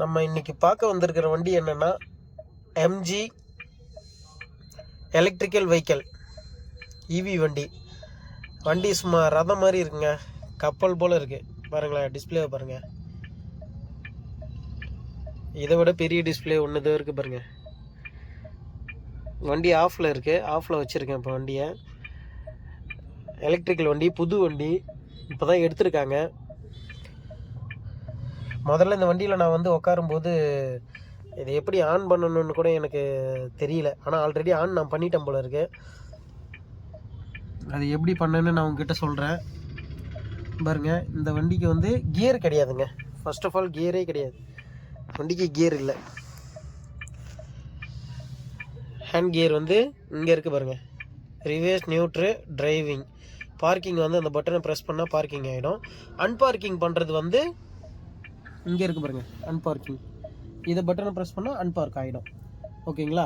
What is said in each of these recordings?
நம்ம இன்னைக்கு பார்க்க வந்திருக்கிற வண்டி என்னன்னா எம்ஜி எலக்ட்ரிக்கல் வெஹிக்கிள் இவி வண்டி சும்மா ரதம் மாதிரி இருக்குங்க, கப்பல் போல் இருக்குது. பாருங்களேன், டிஸ்பிளேவை பாருங்கள், இதை விட பெரிய டிஸ்பிளே ஒன்று தான் இருக்குது பாருங்கள். வண்டி ஆஃபில் இருக்குது, ஆஃபில் வச்சுருக்கேன் இப்போ வண்டியை. எலக்ட்ரிக்கல் வண்டி, புது வண்டி, இப்போ தான் எடுத்திருக்காங்க. முதல்ல இந்த வண்டியில் நான் வந்து உட்காரும்போது இதை எப்படி ஆன் பண்ணணுன்னு கூட எனக்கு தெரியல. ஆனால் ஆல்ரெடி ஆன் நான் பண்ணிட்டேன் போல இருக்கு. அது எப்படி பண்ணேன்னு நான் உங்ககிட்ட சொல்கிறேன் பாருங்க. இந்த வண்டிக்கு வந்து கியர் கிடையாதுங்க. ஃபர்ஸ்ட் ஆஃப் ஆல் கியரே கிடையாது, வண்டிக்கு கியர் இல்லை. ஹேண்ட் கியர் வந்து இங்கே இருக்குது பாருங்கள். Reverse, நியூட்ரு, driving. பார்க்கிங் வந்து அந்த பட்டனை ப்ரெஸ் பண்ணால் பார்க்கிங் ஆகிடும். அன்பார்க்கிங் பண்ணுறது வந்து இங்கே இருக்குது பாருங்கள், அன்பார்க்கிங். இதை பட்டனை ப்ரெஸ் பண்ணால் அன்பார்க் ஆகிடும். ஓகேங்களா?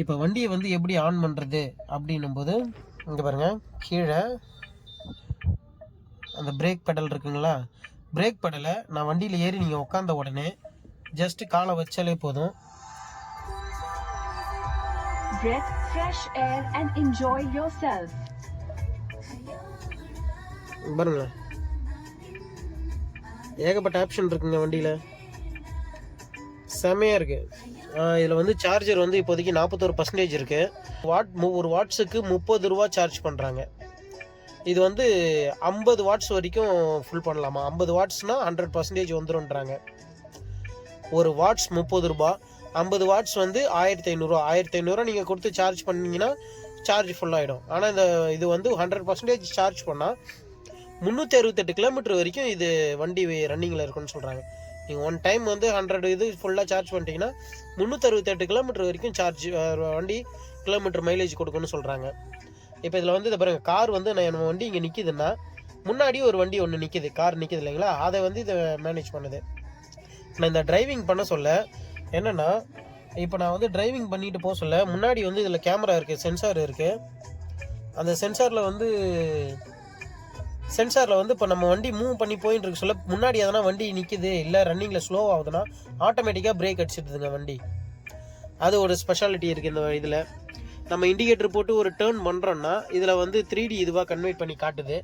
இப்போ வண்டியை வந்து எப்படி ஆன் பண்ணுறது அப்படின்னும் போது இங்கே பாருங்கள், கீழே அந்த பிரேக் பெடல் இருக்குங்களா, பிரேக் பெடலை நான் வண்டியில் ஏறி நீங்கள் உட்காந்த உடனே ஜஸ்ட்டு காலை வச்சாலே போதும். Breathe fresh air and enjoy yourself. பாருங்களேன், ஏகப்பட்ட ஆப்ஷன் இருக்குங்க வண்டியில், செம்மையாக இருக்குது. இதில் வந்து சார்ஜர் வந்து இப்போதைக்கு 41% இருக்குது. ஒரு வாட்ஸுக்கு 30 ரூபா சார்ஜ் பண்ணுறாங்க. இது வந்து 50 வாட்ஸ் வரைக்கும் ஃபுல் பண்ணலாமா. 50 வாட்ஸ்னால் 100% வந்துடும்ன்றாங்க. ஒரு வாட்ஸ் 30 ரூபா, 50 வாட்ஸ் வந்து 1500. 1500 நீங்கள் கொடுத்து சார்ஜ் பண்ணிங்கன்னா சார்ஜ் ஃபுல்லாகிடும். ஆனால் இது வந்து 100% சார்ஜ் பண்ணால் 368 கிலோமீட்டர் வரைக்கும் இது வண்டி ரன்னிங்கில் இருக்குன்னு சொல்கிறாங்க. நீங்கள் ஒன் டைம் வந்து 100 இது ஃபுல்லாக சார்ஜ் பண்ணிட்டீங்கன்னா 368 கிலோமீட்டர் வரைக்கும் வண்டி கிலோமீட்டர் மைலேஜ் கொடுக்குன்னு சொல்கிறாங்க. இப்போ இதில் வந்து இதை பாருங்கள், கார் வந்து நம்ம வண்டி இங்கே நிற்கிதுன்னா முன்னாடி ஒரு வண்டி ஒன்று நிற்கிது, கார் நிற்கிது இல்லைங்களா, அதை வந்து இதை மேனேஜ் பண்ணுது. நான் இந்த டிரைவிங் பண்ண சொல்ல என்னென்னா, இப்போ நான் வந்து டிரைவிங் பண்ணிட்டு போக சொல்ல முன்னாடி வந்து இதில் கேமரா இருக்குது, சென்சார் இருக்குது. அந்த சென்சாரில் வந்து இப்போ நம்ம வண்டி மூவ் பண்ணி போயிட்டு இருக்கு சொல்ல முன்னாடி எதனா வண்டி நிற்கிது இல்லை ரன்னிங்கில் ஸ்லோ ஆகுதுன்னா ஆட்டோமேட்டிக்காக பிரேக் அடிச்சிடுதுங்க வண்டி. அது ஒரு ஸ்பெஷாலிட்டி இருக்குது இந்த இதில். நம்ம இண்டிகேட்டர் போட்டு ஒரு டேர்ன் பண்ணுறோன்னா இதில் வந்து 3D இதுவாக கன்வெர்ட் பண்ணி காட்டுது.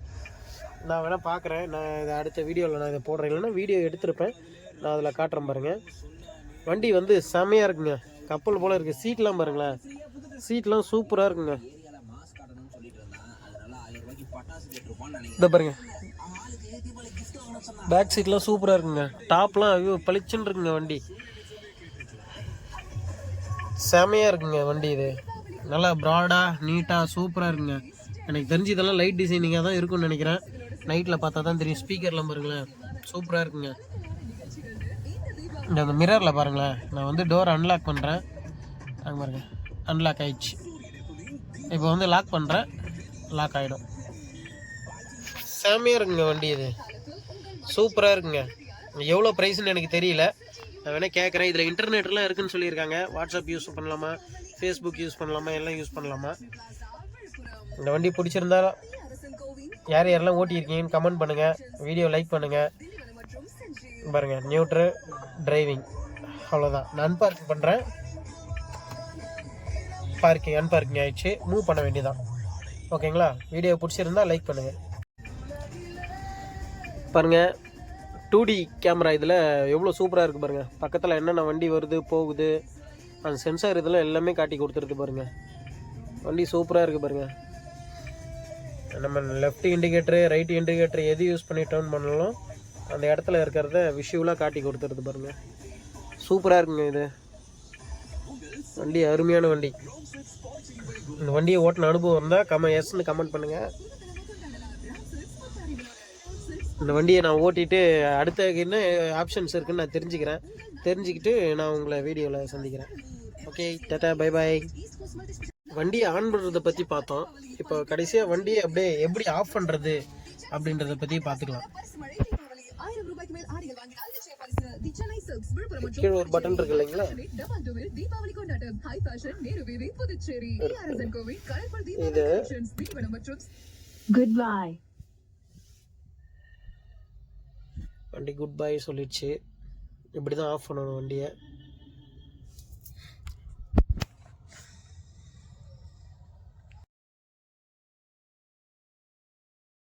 நான் வேணால் பார்க்குறேன், நான் இதை அடுத்த வீடியோவில் நான் இதை போடுறேன், இல்லைன்னா வீடியோ எடுத்திருப்பேன், நான் அதில் காட்டுறேன் பாருங்கள். வண்டி வந்து செம்மையாக இருக்குங்க, கப்பல் போல் இருக்குது. சீட்லாம் பாருங்களேன், சீட்லாம் சூப்பராக இருக்குங்க. இதை பாருங்க, பேக் சீட்லாம் சூப்பராக இருக்குங்க. டாப்லாம் ஐயோ பளிச்சுன்னு இருக்குங்க. வண்டி செமையாக இருக்குங்க வண்டி. இது நல்லா ப்ராடாக நீட்டாக சூப்பராக இருக்குங்க. எனக்கு தெரிஞ்சு இதெல்லாம் லைட் டிசைனிங்காக தான் இருக்குன்னு நினைக்கிறேன். நைட்டில் பார்த்தா தான் தெரியும். ஸ்பீக்கர்லாம் பாருங்களேன், சூப்பராக இருக்குங்க. இந்த மிரரில் பாருங்களேன், நான் வந்து டோர் அன்லாக் பண்ணுறேன், அங்கே பாருங்க அன்லாக் ஆயிடுச்சு. இப்போ வந்து லாக் பண்ணுறேன், லாக் ஆகிடும். செம்மையாக இருக்குங்க வண்டி, இது சூப்பராக இருக்குங்க. எவ்வளோ ப்ரைஸ்ன்னு எனக்கு தெரியல, நான் வேணால் கேட்குறேன். இதில் இன்டர்நெட்லாம் இருக்குதுன்னு சொல்லியிருக்காங்க. வாட்ஸ்அப் யூஸ் பண்ணலாமா, ஃபேஸ்புக் யூஸ் பண்ணலாமா, எல்லாம் யூஸ் பண்ணலாமா. இந்த வண்டி பிடிச்சிருந்தா யார் யாரெல்லாம் ஓட்டியிருக்கீங்கன்னு கமெண்ட் பண்ணுங்கள், வீடியோ லைக் பண்ணுங்கள். பாருங்கள், நியூட்ரு, டிரைவிங், அவ்வளோதான். நான் அன்பார்க்கிங் பண்ணுறேன், அன்பார்க்கிங் ஆகிடுச்சு, மூவ் பண்ண வேண்டியதான். ஓகேங்களா? வீடியோ பிடிச்சிருந்தா லைக் பண்ணுங்கள். பாருங்கள், 2D கேமரா இதில் எவ்வளோ சூப்பராக இருக்குது பாருங்கள். பக்கத்தில் என்னென்ன வண்டி வருது போகுது, அந்த சென்சார் இதெல்லாம் எல்லாமே காட்டி கொடுத்துருக்கு பாருங்கள். வண்டி சூப்பராக இருக்குது பாருங்கள். நம்ம லெஃப்ட் இண்டிகேட்டரு, ரைட் இண்டிகேட்டரு எது யூஸ் பண்ணி டர்ன் பண்ணாலும் அந்த இடத்துல இருக்கிறத விஷுவலாக காட்டி கொடுத்துருது பாருங்கள். சூப்பராக இருக்குங்க இது வண்டி, அருமையான வண்டி. இந்த வண்டியை ஓட்டின அனுபவம் இருந்தால் எஸ்ன்னு கமெண்ட் பண்ணுங்கள். இந்த வண்டியை நான் ஓட்டிட்டு அடுத்த என்ன ஆப்ஷன்ஸ் இருக்குன்னு நான் தெரிஞ்சுக்கிட்டு நான் உங்களை வீடியோவில் சந்திக்கிறேன். Okay, Tata, bye bye. வண்டியை ஆன் பண்ணுறதை பற்றி பார்த்தோம். இப்போ கடைசியாக வண்டியை அப்படியே எப்படி ஆஃப் பண்ணுறது அப்படின்றத பற்றி பார்த்துக்கலாம். கீழே ஒரு பட்டன் இருக்கு இல்லைங்களா, இது குட் பை. வண்டி குட் பை சொல்லிடுச்சு. இப்படி தான் ஆஃப் பண்ணணும் வண்டியை.